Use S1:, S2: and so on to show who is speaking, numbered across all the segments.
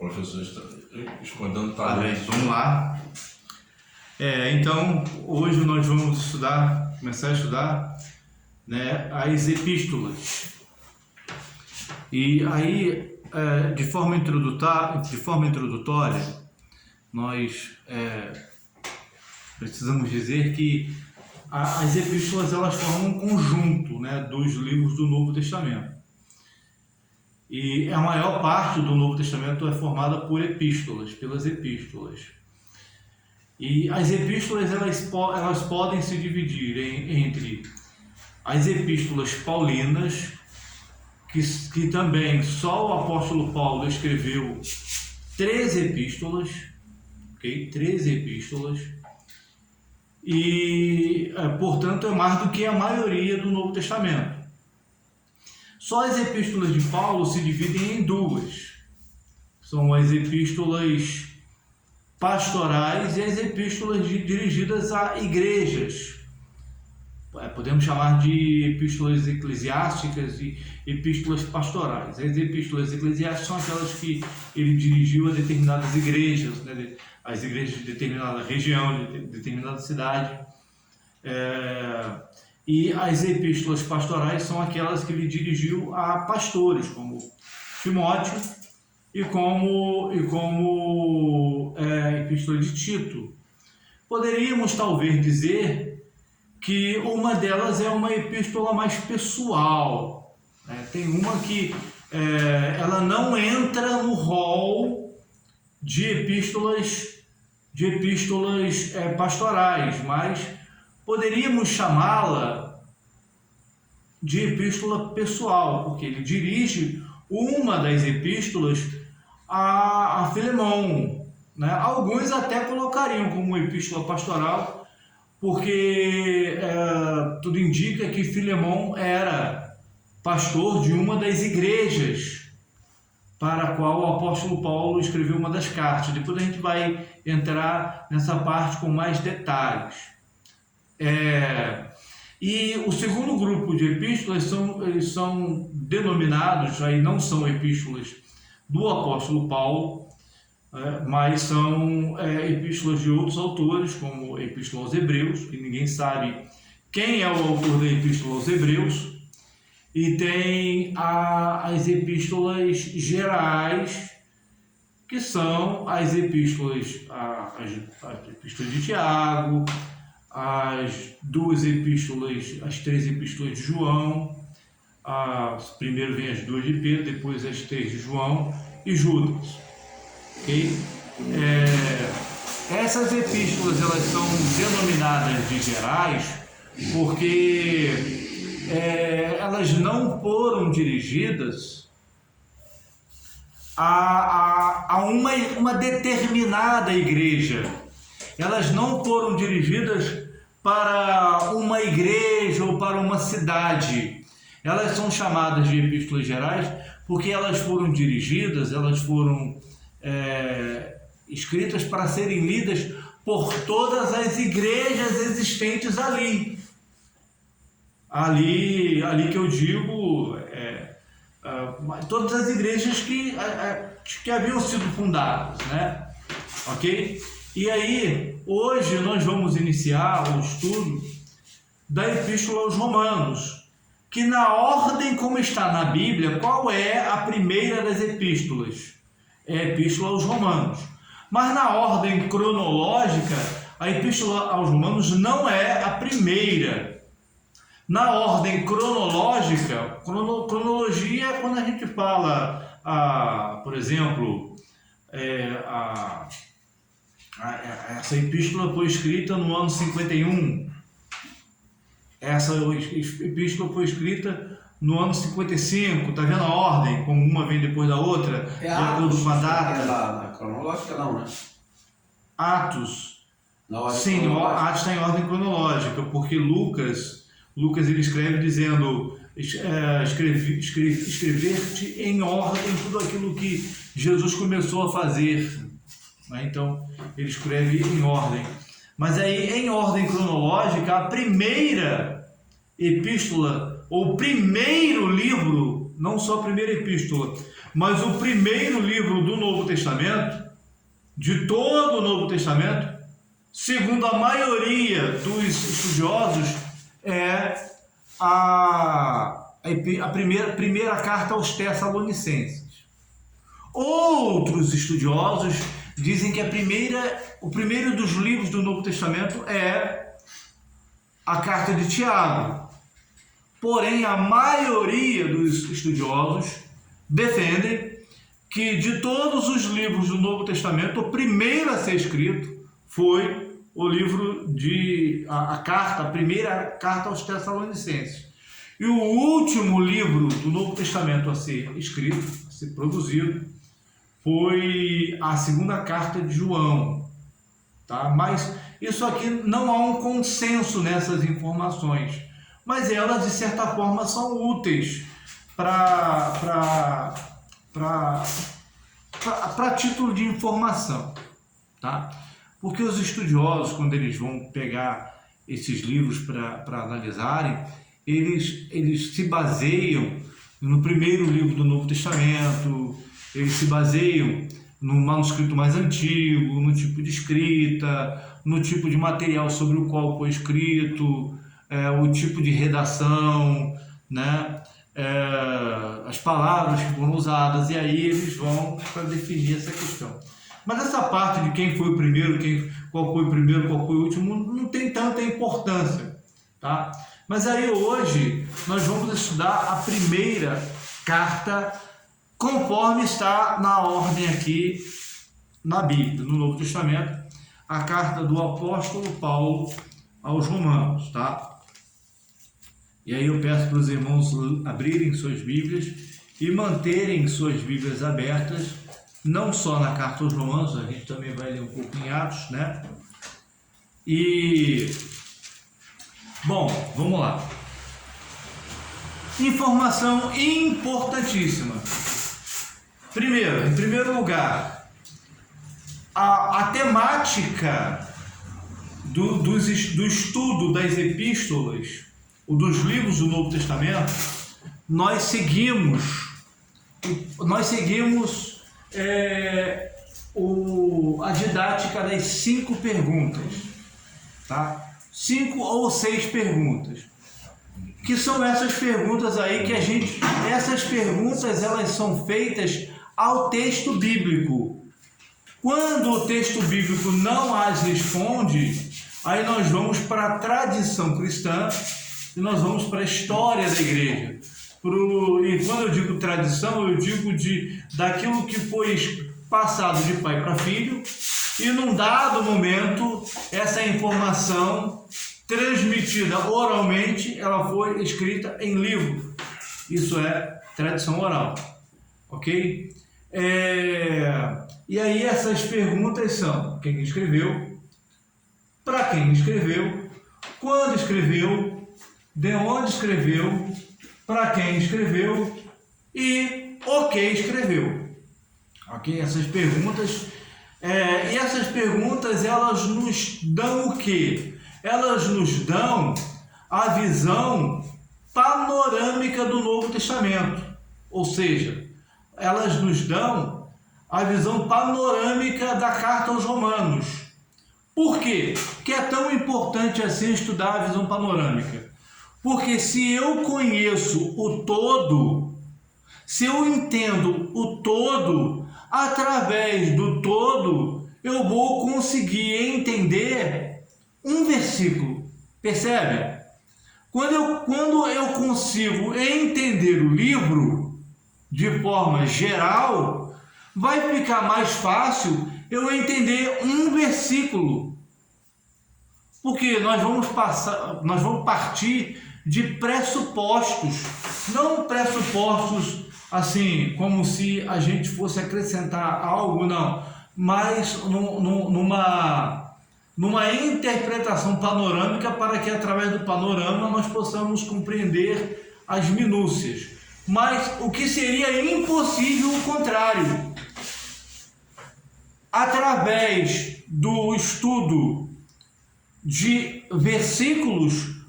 S1: professor está escondendo
S2: Amém.
S1: talentos.
S2: Vamos lá. Então, hoje nós vamos começar a estudar, né, as epístolas. E aí, de forma introdutória, nós precisamos dizer que as epístolas elas formam um conjunto, né, dos livros do Novo Testamento. E a maior parte do Novo Testamento é formada por epístolas, pelas epístolas. E as epístolas elas podem se dividir entre as epístolas paulinas, que também só o apóstolo Paulo escreveu 13 epístolas, ok? 13 epístolas, e portanto é mais do que a maioria do Novo Testamento. Só as epístolas de Paulo se dividem em duas. São as epístolas pastorais e as epístolas dirigidas a igrejas. Podemos chamar de epístolas eclesiásticas e epístolas pastorais. As epístolas eclesiásticas são aquelas que ele dirigiu a determinadas igrejas, né? As igrejas de determinada região, de determinada cidade. E as epístolas pastorais são aquelas que ele dirigiu a pastores, como Timóteo e como epístola de Tito. Poderíamos talvez dizer que uma delas é uma epístola mais pessoal, né? Tem uma que ela não entra no rol de epístolas pastorais, mas poderíamos chamá-la de epístola pessoal, porque ele dirige uma das epístolas a Filemão, né? Alguns até colocariam como epístola pastoral, porque tudo indica que Filemão era pastor de uma das igrejas para a qual o apóstolo Paulo escreveu uma das cartas. Depois a gente vai entrar nessa parte com mais detalhes. E o segundo grupo de epístolas são denominados, aí não são epístolas do apóstolo Paulo, mas são epístolas de outros autores, como a Epístola aos Hebreus, que ninguém sabe quem é o autor da Epístola aos Hebreus, e tem as epístolas gerais, que são as epístolas, as epístolas de Tiago, as três epístolas de João, primeiro vem as duas de Pedro, depois as três de João e Judas. Okay? Essas epístolas elas são denominadas de gerais porque elas não foram dirigidas a uma determinada igreja. Elas não foram dirigidas para uma igreja ou para uma cidade. Elas são chamadas de epístolas gerais porque elas foram escritas para serem lidas por todas as igrejas existentes ali. Ali que eu digo, todas as igrejas que haviam sido fundadas, né? Ok? E aí, hoje nós vamos iniciar o estudo da Epístola aos Romanos, que na ordem como está na Bíblia, qual é a primeira das epístolas? É a Epístola aos Romanos. Mas na ordem cronológica, a Epístola aos Romanos não é a primeira. Na ordem cronológica, cronologia é quando a gente fala, por exemplo, essa epístola foi escrita no ano 51. Essa epístola foi escrita no ano 55, está vendo a ordem, como uma vem depois da outra, de acordo com a data.
S3: Na cronológica não, né?
S2: Atos.
S3: Sim,
S2: Atos está em ordem cronológica, porque Lucas ele escreve dizendo, escrever-te em ordem tudo aquilo que Jesus começou a fazer. Então, ele escreve em ordem. Mas aí, em ordem cronológica, a primeira epístola, ou primeiro livro, não só a primeira epístola, mas o primeiro livro do Novo Testamento, de todo o Novo Testamento, segundo a maioria dos estudiosos, é a primeira carta aos Tessalonicenses. Outros estudiosos dizem que o primeiro dos livros do Novo Testamento é a carta de Tiago. Porém, a maioria dos estudiosos defendem que de todos os livros do Novo Testamento, o primeiro a ser escrito foi o livro a primeira carta aos Tessalonicenses. E o último livro do Novo Testamento a ser escrito, a ser produzido, foi a segunda carta de João. Tá? Mas isso aqui não há um consenso nessas informações, mas elas de certa forma são úteis para título de informação, tá? Porque os estudiosos, quando eles vão pegar esses livros para analisarem, eles se baseiam no primeiro livro do Novo Testamento, eles se baseiam no manuscrito mais antigo, no tipo de escrita, no tipo de material sobre o qual foi escrito, o tipo de redação, né? As palavras que foram usadas, e aí eles vão para definir essa questão. Mas essa parte de quem foi o primeiro, qual foi o primeiro, qual foi o último, não tem tanta importância, tá? Mas aí hoje nós vamos estudar a primeira carta conforme está na ordem aqui na Bíblia, no Novo Testamento, a carta do apóstolo Paulo aos Romanos, tá? E aí eu peço para os irmãos abrirem suas Bíblias e manterem suas Bíblias abertas, não só na carta aos Romanos, a gente também vai ler um pouco em Atos, né? E, bom, vamos lá. Informação importantíssima. Primeiro, em primeiro lugar, a temática do estudo das epístolas, ou dos livros do Novo Testamento, nós seguimos a didática das 5 perguntas, tá? 5 ou 6 perguntas, que são essas perguntas aí essas perguntas elas são feitas ao texto bíblico. Quando o texto bíblico não as responde, aí nós vamos para a tradição cristã e nós vamos para a história da igreja. E quando eu digo tradição, eu digo daquilo que foi passado de pai para filho, e num dado momento, essa informação transmitida oralmente, ela foi escrita em livro. Isso é tradição oral, ok? E aí essas perguntas são: quem escreveu, para quem escreveu, quando escreveu, de onde escreveu, para quem escreveu e o que escreveu. Ok? Essas perguntas, e essas perguntas elas nos dão o quê? Elas nos dão a visão panorâmica do Novo Testamento, ou seja, elas nos dão a visão panorâmica da carta aos Romanos. Por quê? Que é tão importante assim estudar a visão panorâmica? Porque se eu conheço o todo, se eu entendo o todo, através do todo, eu vou conseguir entender um versículo. Percebe? Quando eu consigo entender o livro de forma geral, vai ficar mais fácil eu entender um versículo. Porque nós vamos partir de pressupostos, não pressupostos assim, como se a gente fosse acrescentar algo, não, mas numa interpretação panorâmica, para que através do panorama nós possamos compreender as minúcias. Mas o que seria impossível o contrário. Através do estudo de versículos,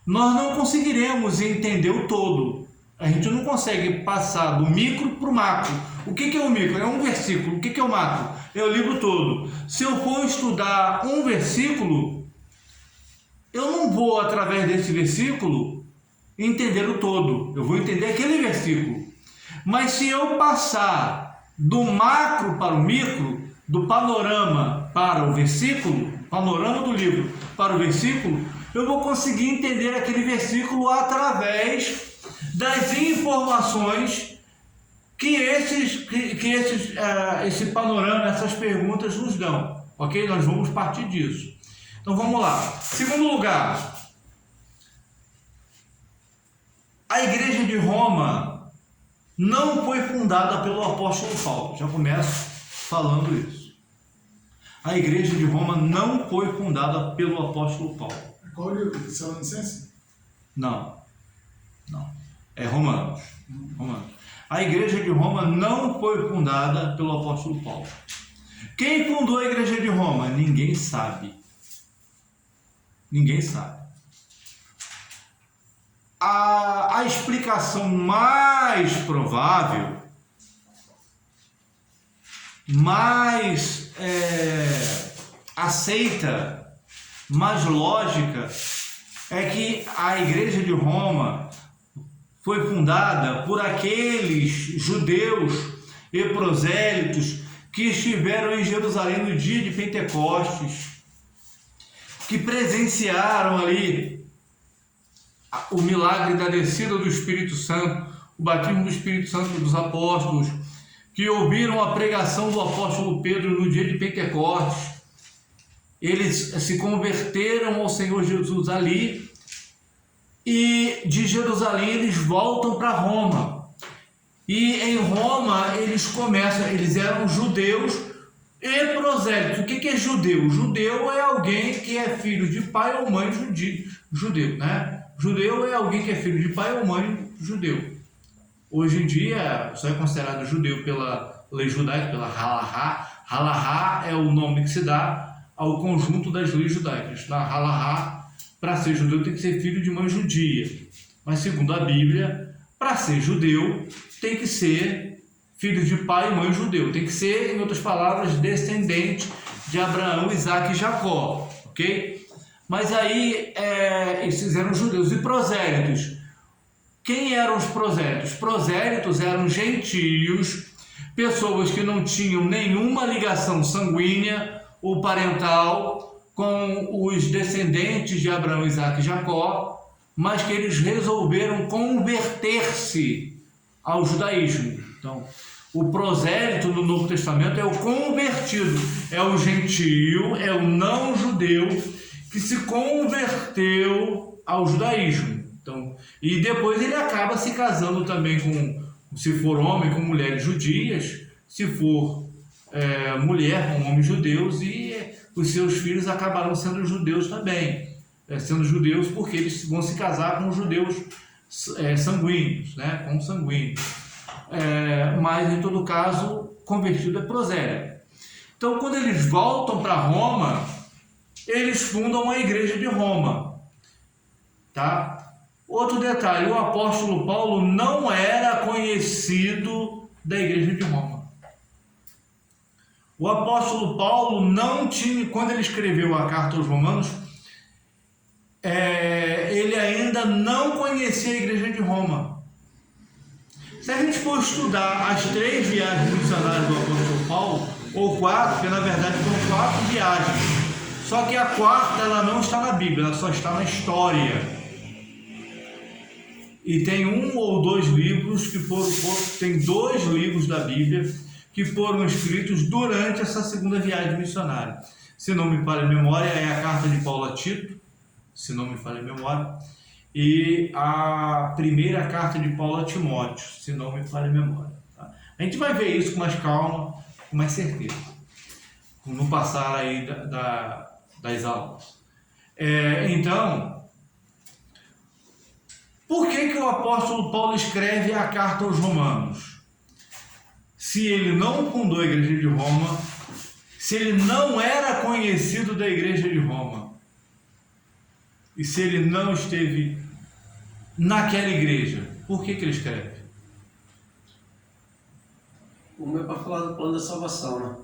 S2: nós não conseguiremos entender o todo. A gente não consegue passar do micro para o macro. O que é o micro? É um versículo. O que é o macro? É o livro todo. Se eu for estudar um versículo, eu não vou, através desse versículo, entender o todo. Eu vou entender aquele versículo. Mas se eu passar do macro para o micro, do panorama para o versículo, panorama do livro para o versículo, eu vou conseguir entender aquele versículo através das informações que esse panorama, essas perguntas nos dão, ok? Nós vamos partir disso. Então vamos lá. Segundo lugar, a Igreja de Roma não foi fundada pelo apóstolo Paulo. Já começo falando isso. A Igreja de Roma não foi fundada pelo apóstolo Paulo.
S4: Qual livro? Tessalonicenses?
S2: Não. É Romanos. A Igreja de Roma não foi fundada pelo apóstolo Paulo. Quem fundou a Igreja de Roma? Ninguém sabe. A explicação mais provável, mais aceita, mais lógica, é que a Igreja de Roma foi fundada por aqueles judeus e prosélitos que estiveram em Jerusalém no dia de Pentecostes, que presenciaram ali o milagre da descida do Espírito Santo, o batismo do Espírito Santo dos apóstolos, que ouviram a pregação do apóstolo Pedro no dia de Pentecostes. Eles se converteram ao Senhor Jesus ali, e de Jerusalém eles voltam para Roma. E em Roma eles eram judeus e prosélitos. O que é judeu? Judeu é alguém que é filho de pai ou mãe judeu, né? Judeu é alguém que é filho de pai ou mãe judeu. Hoje em dia só é considerado judeu pela lei judaica, pela halahá. Halahá é o nome que se dá ao conjunto das leis judaicas. Na halahá, para ser judeu tem que ser filho de mãe judia. Mas segundo a Bíblia, para ser judeu tem que ser filho de pai e mãe judeu. Tem que ser, em outras palavras, descendente de Abraão, Isaac e Jacó. Ok? Mas aí esses eram judeus e prosélitos. Quem eram os prosélitos? Prosélitos eram gentios, pessoas que não tinham nenhuma ligação sanguínea ou parental com os descendentes de Abraão, Isaac e Jacó, mas que eles resolveram converter-se ao judaísmo. Então, o prosélito no Novo Testamento é o convertido, é o gentio, é o não judeu que se converteu ao judaísmo. Então, e depois ele acaba se casando também com, se for homem, com mulheres judias, se for mulher com homens judeus, e os seus filhos acabarão sendo judeus também, sendo judeus porque eles vão se casar com judeus sanguíneos, né? Com sanguíneos. Mas em todo caso, convertido é prosélito. Então, quando eles voltam para Roma, eles fundam a Igreja de Roma, tá? Outro detalhe, o apóstolo Paulo não era conhecido da Igreja de Roma. O apóstolo Paulo não tinha, quando ele escreveu a carta aos Romanos, ele ainda não conhecia a Igreja de Roma. Se a gente for estudar as 3 viagens missionárias do apóstolo Paulo, ou 4, porque na verdade foram 4 viagens, só que a 4ª ela não está na Bíblia, ela só está na história. E tem 1 ou 2 livros tem 2 livros da Bíblia que foram escritos durante essa 2ª viagem missionária. Se não me falha a memória, é a carta de Paulo a Tito, se não me falha a memória, e a primeira carta de Paulo a Timóteo, se não me falha a memória. Tá? A gente vai ver isso com mais calma, com mais certeza, no passar aí das aulas. Então, por que o apóstolo Paulo escreve a carta aos Romanos? Se ele não fundou a Igreja de Roma, se ele não era conhecido da Igreja de Roma, e se ele não esteve naquela igreja, Por que ele escreve?
S3: O meu é para falar do plano da salvação, né?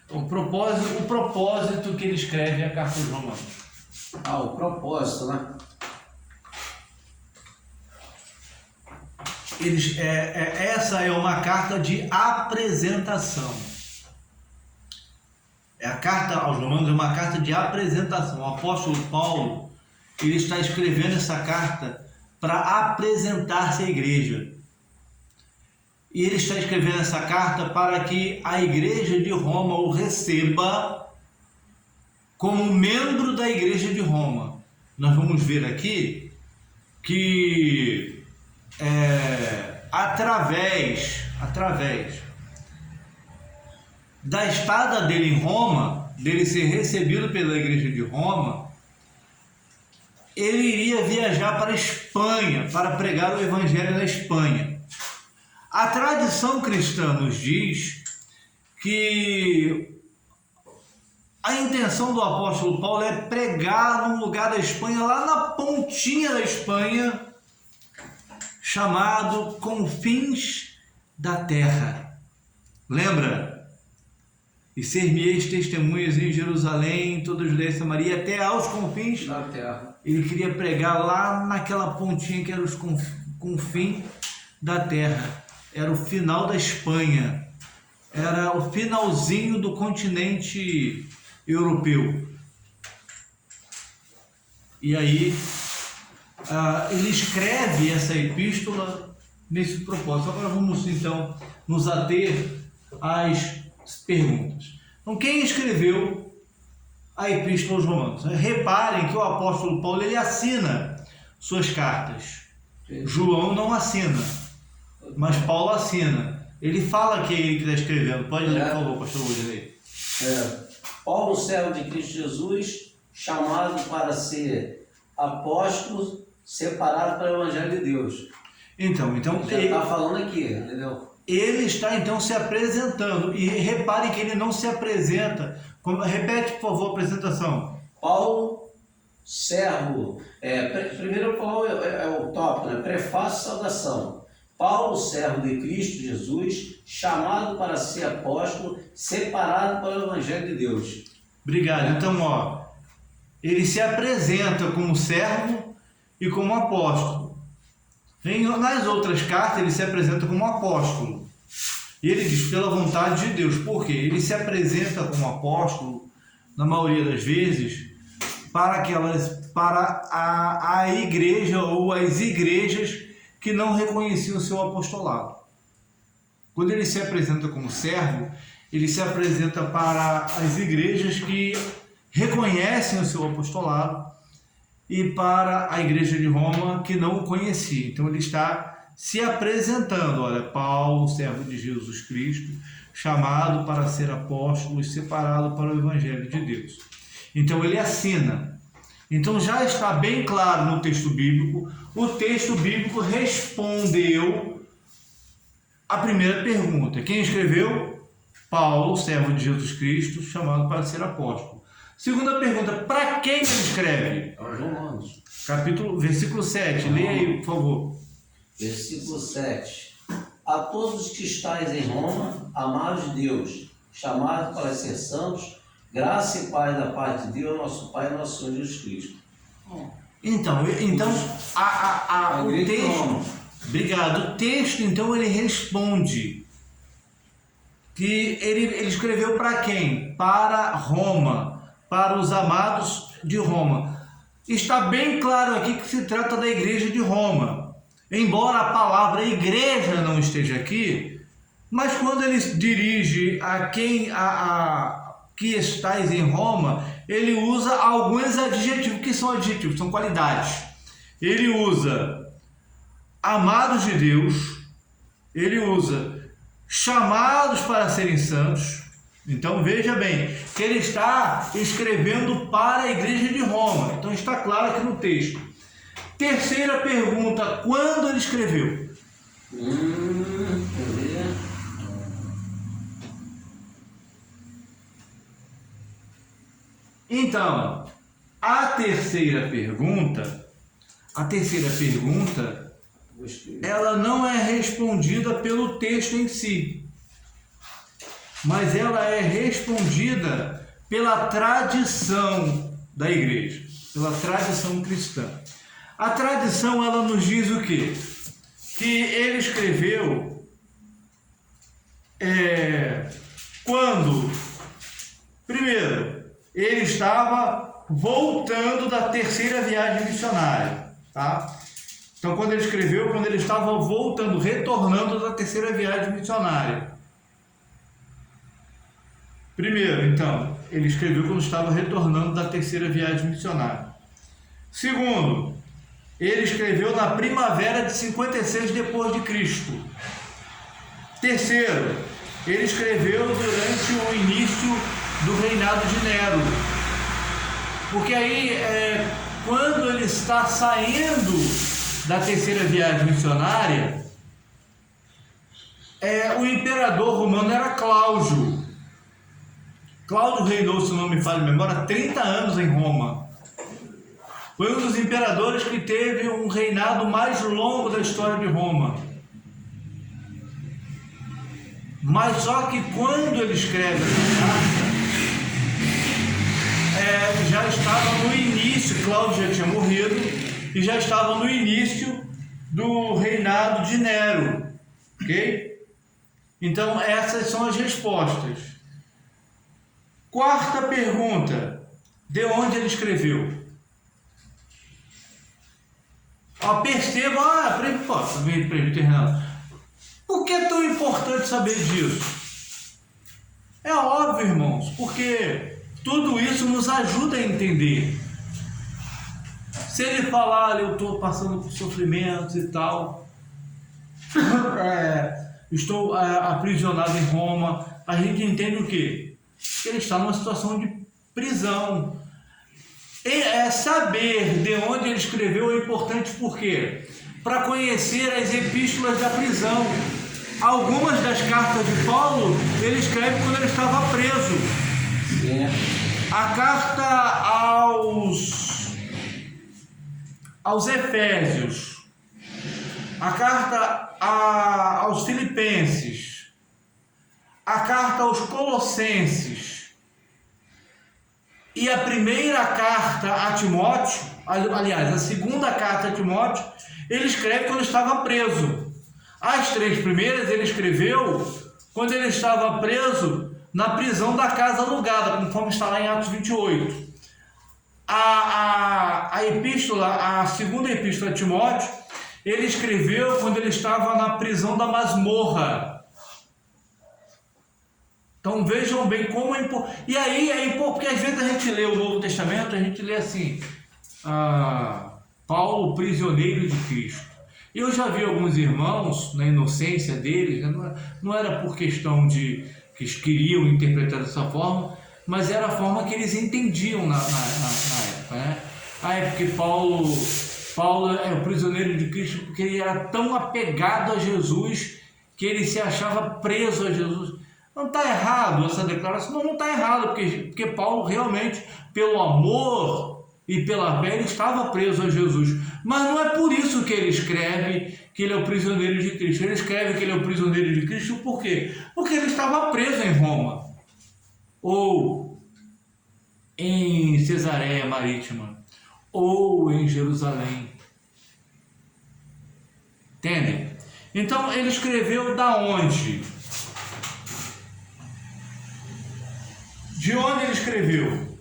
S2: O propósito que ele escreve a carta aos Romanos.
S3: Ah, o propósito, né?
S2: Essa é uma carta de apresentação. A carta aos Romanos é uma carta de apresentação. O apóstolo Paulo, ele está escrevendo essa carta para apresentar-se à igreja. E ele está escrevendo essa carta para que a igreja de Roma o receba como membro da igreja de Roma. Nós vamos ver aqui que através da estada dele em Roma, dele ser recebido pela igreja de Roma, ele iria viajar para a Espanha para pregar o evangelho na Espanha. A tradição cristã nos diz que a intenção do apóstolo Paulo é pregar num lugar da Espanha, lá na pontinha da Espanha, chamado Confins da Terra. Lembra? E ser-me-eis testemunhas em Jerusalém, em toda a Judéia e Samaria, até aos confins
S3: Da terra.
S2: Ele queria pregar lá naquela pontinha que era os confins da terra. Era o final da Espanha. Era o finalzinho do continente europeu. E aí, ele escreve essa epístola nesse propósito. Agora vamos então nos ater às perguntas. Então, quem escreveu a epístola aos Romanos? Reparem que o apóstolo Paulo, ele assina suas cartas. João não assina, mas Paulo assina. Ele fala que é ele que está escrevendo. Pode ler, por favor, pastor Rodinei.
S3: Paulo, servo de Cristo Jesus, chamado para ser apóstolo, separado para o Evangelho de Deus.
S2: Então
S3: Já está falando aqui, entendeu?
S2: Ele está então se apresentando. E reparem que ele não se apresenta. Repete, por favor, a apresentação.
S3: Paulo, servo. Primeiro, Paulo é o tópico, né? Prefácio e saudação. Paulo, servo de Cristo Jesus, chamado para ser apóstolo, separado para o Evangelho de Deus.
S2: Obrigado. Então, ele se apresenta como servo e como apóstolo. Nas outras cartas, ele se apresenta como apóstolo. E ele diz, pela vontade de Deus. Por quê? Ele se apresenta como apóstolo, na maioria das vezes, para a igreja ou as igrejas que não reconheciam o seu apostolado. Quando ele se apresenta como servo, ele se apresenta para as igrejas que reconhecem o seu apostolado e para a igreja de Roma que não o conhecia. Então ele está se apresentando, olha, Paulo, servo de Jesus Cristo, chamado para ser apóstolo e separado para o Evangelho de Deus. Então ele assina. Então já está bem claro no texto bíblico, o texto bíblico respondeu a primeira pergunta. Quem escreveu? Paulo, servo de Jesus Cristo, chamado para ser apóstolo. Segunda pergunta, para quem ele escreve?
S3: Aos Romanos.
S2: Versículo 7, leia aí, por favor.
S3: Versículo 7. A todos que estáis em Roma, amados de Deus, chamados para ser santos, graça e paz da parte de Deus, nosso Pai e nosso Senhor Jesus Cristo.
S2: Então o texto, obrigado, o texto, então, ele responde que ele escreveu para quem? Para Roma, para os amados de Roma. Está bem claro aqui que se trata da igreja de Roma. Embora a palavra igreja não esteja aqui, mas quando ele dirige a quem que estáis em Roma, ele usa alguns adjetivos. Que são adjetivos? São qualidades. Ele usa amados de Deus, ele usa chamados para serem santos. Então veja bem, que ele está escrevendo para a igreja de Roma. Então está claro aqui no texto. Terceira pergunta, quando ele escreveu? Então, a terceira pergunta, a terceira pergunta,
S3: Vou escrever.
S2: ela não é respondida pelo texto em si, mas ela é respondida pela tradição da igreja, pela tradição cristã. A tradição, ela nos diz o quê? Que ele escreveu quando, primeiro, ele estava voltando da terceira viagem missionária, tá? Então, quando ele escreveu, quando ele estava voltando, retornando da terceira viagem missionária. Primeiro, então, ele escreveu quando estava retornando da terceira viagem missionária. Segundo, ele escreveu na primavera de 56 depois de Cristo. Terceiro, ele escreveu durante o início do reinado de Nero. Porque aí, quando ele está saindo da terceira viagem missionária, o imperador romano era Cláudio. Cláudio reinou, se não me falha a memória, 30 anos em Roma. Foi um dos imperadores que teve um reinado mais longo da história de Roma. Mas só que quando ele escreve essa carta, já estava no início, Cláudio já tinha morrido, e já estava no início do reinado de Nero. Ok? Então, essas são as respostas. Quarta pergunta: de onde ele escreveu? Perceba, presbítero Renato, por que é tão importante saber disso? É óbvio, irmãos, porque tudo isso nos ajuda a entender. Se ele falar, eu estou passando por sofrimentos e tal, estou aprisionado em Roma, a gente entende o quê? Ele está numa situação de prisão. Saber de onde ele escreveu é importante por quê? Para conhecer as epístolas da prisão. Algumas das cartas de Paulo ele escreve quando ele estava preso. A carta aos Efésios, a carta aos Filipenses, a carta aos Colossenses e a primeira carta a Timóteo, aliás, a segunda carta a Timóteo, ele escreve quando estava preso. As três primeiras ele escreveu quando ele estava preso na prisão da casa alugada, conforme está lá em Atos 28. A segunda epístola a Timóteo, ele escreveu quando ele estava na prisão da masmorra. Então vejam bem como é importante. E aí é importante, porque às vezes a gente lê o Novo Testamento, a gente lê assim, Paulo, prisioneiro de Cristo. E eu já vi alguns irmãos, na inocência deles, não era por questão de que eles queriam interpretar dessa forma, mas era a forma que eles entendiam na época, né? Porque Paulo é o prisioneiro de Cristo porque ele era tão apegado a Jesus que ele se achava preso a Jesus. Não está errado essa declaração, não está errado, porque Paulo realmente, pelo amor e pela fé, ele estava preso a Jesus. Mas não é por isso que ele escreve que ele é o prisioneiro de Cristo. Ele escreve que ele é o prisioneiro de Cristo por quê? Porque ele estava preso em Roma, ou em Cesareia Marítima, ou em Jerusalém. Entendem? Então ele escreveu da onde? De onde ele escreveu?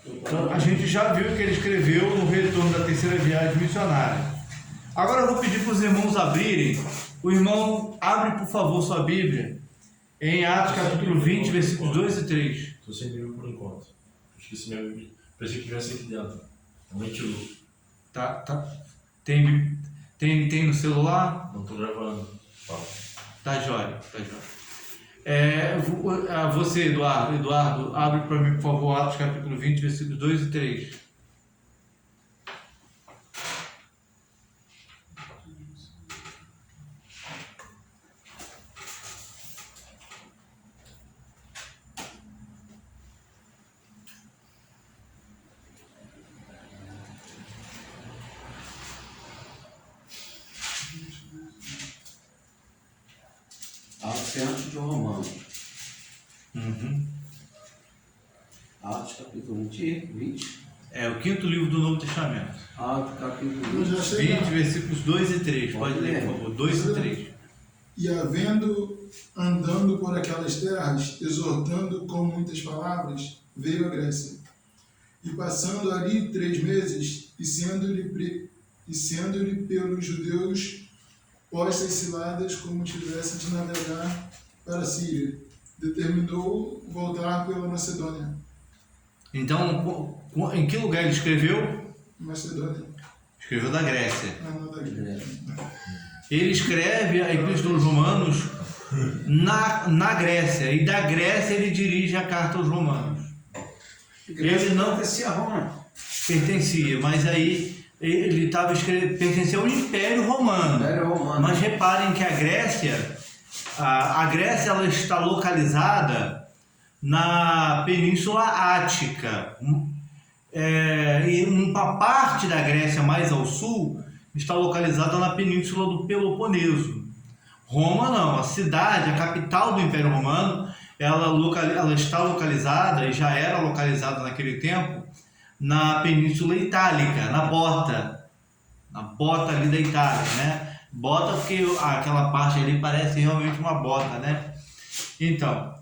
S2: Então, a gente já viu que ele escreveu no retorno da terceira viagem missionária. Agora eu vou pedir para os irmãos abrirem. O irmão, abre por favor sua Bíblia em Atos capítulo 20, versículos 2 e 3.
S1: Estou sem Bíblia por enquanto. Esqueci minha Bíblia. Pensei que tivesse aqui dentro. Realmente eu...
S2: Tá. Tem no celular?
S1: Não estou gravando.
S2: Tá jóia. Você, Eduardo, abre para mim, por favor, Atos capítulo 20, versículos 2 e 3.
S3: Centro de Romanos.
S2: Uhum.
S3: Atos capítulo 20.
S2: É o quinto livro do Novo Testamento.
S3: Atos capítulo
S4: Eu
S3: 20.
S4: já sei
S2: 20,
S4: lá.
S2: versículos 2 e 3. Pode ler, por favor. 2 e 3.
S4: E andando por aquelas terras, exortando com muitas palavras, veio a Grécia. E passando ali 3 meses, e sendo-lhe pelos judeus postas ciladas como tivesse de navegar para a Síria, determinou voltar pela Macedônia.
S2: Então, em que lugar ele escreveu?
S4: Macedônia,
S2: Escreveu da Grécia.
S4: não da Grécia.
S2: Ele escreve a Epístola aos Romanos na Grécia. E da Grécia ele dirige a carta aos Romanos.
S3: Ele
S2: Ele não
S3: pertencia a Roma.
S2: pertencia, mas aí ele pertencia ao Império Romano.
S3: Império Romano.
S2: Mas reparem que a Grécia ela está localizada na Península Ática. E uma parte da Grécia mais ao sul está localizada na Península do Peloponeso. Roma não, a cidade, a capital do Império Romano, ela está localizada, e já era localizada naquele tempo, na Península Itálica, na bota ali da Itália, né? Bota porque aquela parte ali parece realmente uma bota, né? Então,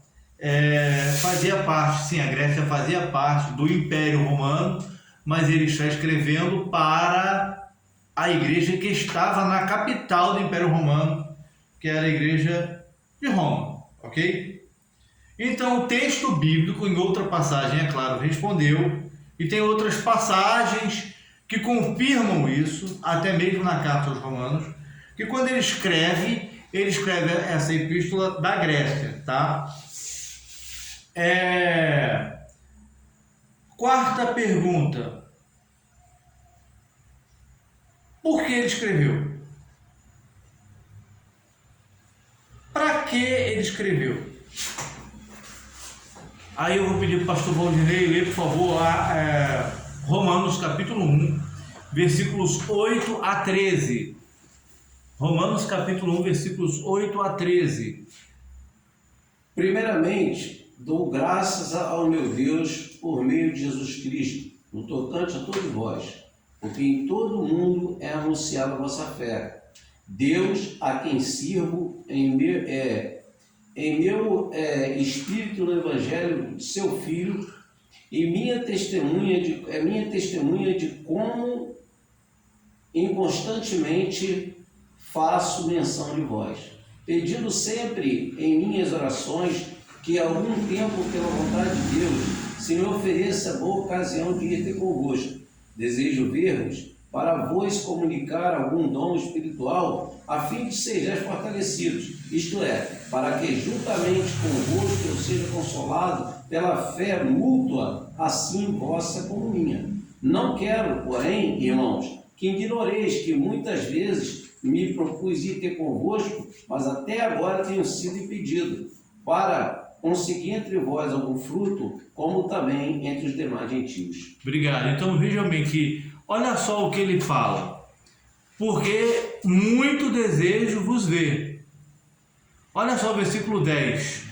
S2: fazia parte, sim, a Grécia fazia parte do Império Romano, mas ele está escrevendo para a igreja que estava na capital do Império Romano, que era a igreja de Roma, ok? Então, o texto bíblico, em outra passagem, é claro, respondeu, e tem outras passagens que confirmam isso, até mesmo na carta aos Romanos, que quando ele escreve essa epístola da Grécia, tá? Quarta pergunta. Por que ele escreveu? Para que ele escreveu? Aí eu vou pedir para o pastor Valdinei ler, por favor, Romanos capítulo 1, versículos 8 a 13. Romanos capítulo 1, versículos 8 a 13.
S3: Primeiramente, dou graças ao meu Deus por meio de Jesus Cristo, no tocante a todos vós, porque em todo o mundo é anunciada a vossa fé. Deus, a quem sirvo em meu espírito no Evangelho de seu Filho, e minha testemunha de como inconstantemente faço menção de vós, pedindo sempre em minhas orações que algum tempo, pela vontade de Deus, se me ofereça boa ocasião de ir ter convosco. Desejo ver-vos para vos comunicar algum dom espiritual, a fim de sejais fortalecidos, isto é, para que juntamente convosco eu seja consolado pela fé mútua, assim vossa como minha. Não quero, porém, irmãos, que ignoreis que muitas vezes me propus ir ter convosco, mas até agora tenho sido impedido, para conseguir entre vós algum fruto, como também entre os demais gentios.
S2: Obrigado. Então vejam bem que, olha só o que ele fala. Porque muito desejo vos ver. Olha só o versículo 10.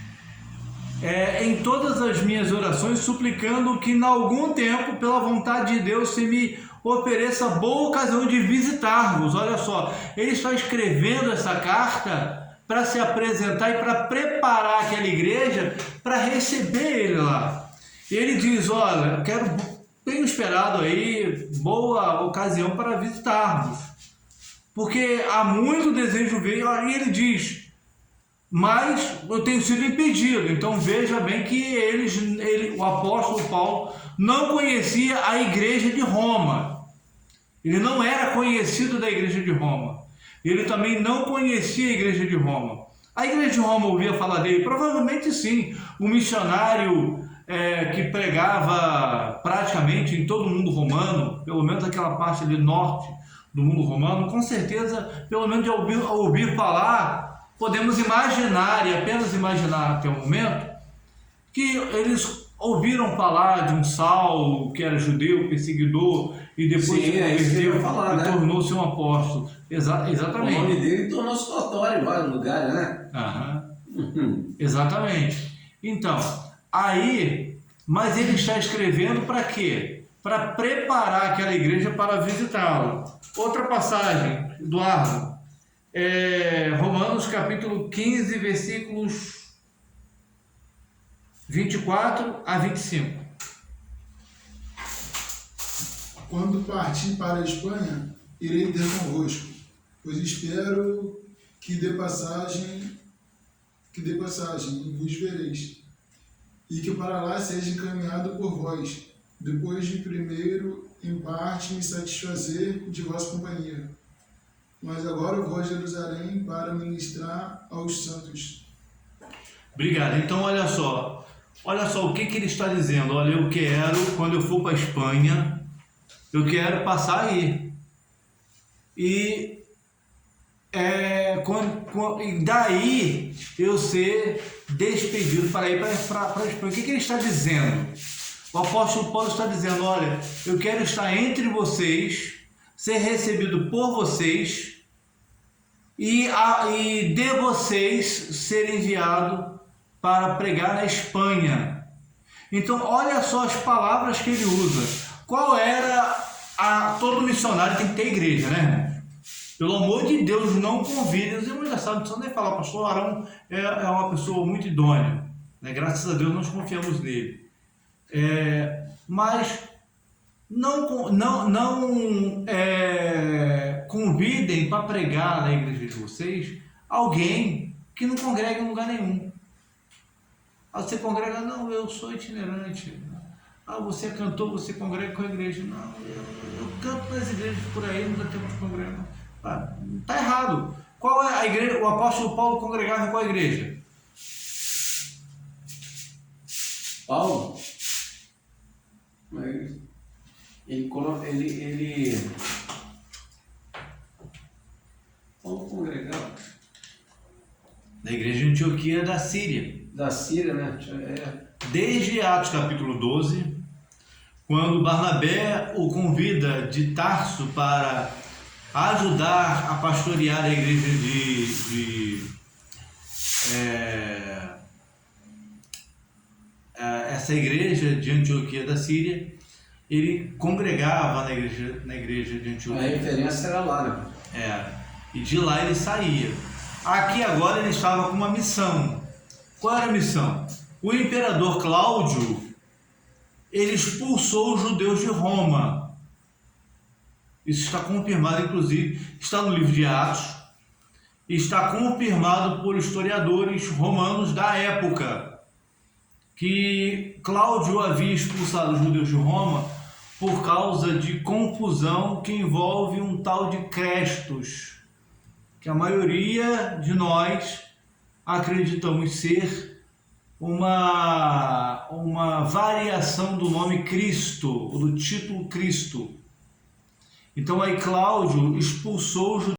S2: Em todas as minhas orações, suplicando que, em algum tempo, pela vontade de Deus, se me ofereça boa ocasião de visitar-vos. Olha só, ele está escrevendo essa carta para se apresentar e para preparar aquela igreja para receber ele lá. E ele diz, olha, tenho esperado aí boa ocasião para visitar-vos, porque há muito desejo ver, e ele diz, mas eu tenho sido impedido. Então veja bem que o apóstolo Paulo não conhecia a igreja de Roma, ele não era conhecido da igreja de Roma. Ele também não conhecia a igreja de Roma. A igreja de Roma ouvia falar dele? Provavelmente sim. Um missionário que pregava praticamente em todo o mundo romano, pelo menos aquela parte ali norte do mundo romano, com certeza, pelo menos de ouvir falar, podemos imaginar, e apenas imaginar até o momento, que eles ouviram falar de um Saulo, que era judeu, perseguidor, e depois se converteu e tornou-se um apóstolo. Exatamente.
S3: O nome dele tornou-se notório em vários lugares, né?
S2: Exatamente. Então, aí, mas ele está escrevendo para quê? Para preparar aquela igreja para visitá-la. Outra passagem, Eduardo, Romanos capítulo 15, versículos 24 a 25.
S4: Quando partir para a Espanha, irei ter convosco, pois espero que dê passagem e vos vereis, e que para lá seja encaminhado por vós, depois de primeiro, em parte, me satisfazer de vossa companhia. Mas agora vou a Jerusalém para ministrar aos santos.
S2: Obrigado. Então, olha só o que ele está dizendo. Olha, eu quero, quando eu for para a Espanha, eu quero passar aí. E daí eu ser despedido para ir para a Espanha. O que ele está dizendo? O apóstolo Paulo está dizendo, olha, eu quero estar entre vocês, ser recebido por vocês e de vocês ser enviado para pregar na Espanha. Então, olha só as palavras que ele usa. Qual era todo missionário tem que ter igreja, né, irmão? Pelo amor de Deus, não convide. Os irmãos já sabem, não precisam nem falar. O pastor Arão é uma pessoa muito idônea, né? Graças a Deus nós confiamos nele. Mas não convidem para pregar na igreja de vocês alguém que não congrega em lugar nenhum. Você congrega? Não, eu sou itinerante. Você é cantor, você congrega com a igreja? Não, eu canto nas igrejas por aí, não dá tempo de congregar. Está errado. Qual é a igreja? O apóstolo Paulo congregava em qual igreja?
S3: Paulo, mas Paulo congregava
S2: Na igreja de Antioquia da Síria.
S3: da Síria, né?
S2: Desde Atos capítulo 12, quando Barnabé o convida de Tarso para ajudar a pastorear a igreja essa igreja de Antioquia da Síria, ele congregava na igreja de Antioquia.
S3: A referência era lá,
S2: né? E de lá ele saía. Aqui agora ele estava com uma missão. Qual era a missão? O imperador Cláudio, ele expulsou os judeus de Roma. Isso está confirmado, inclusive, está no livro de Atos, e está confirmado por historiadores romanos da época, que Cláudio havia expulsado os judeus de Roma por causa de confusão que envolve um tal de Crestos, que a maioria de nós acreditamos ser uma variação do nome Cristo, ou do título Cristo. Então aí Cláudio expulsou os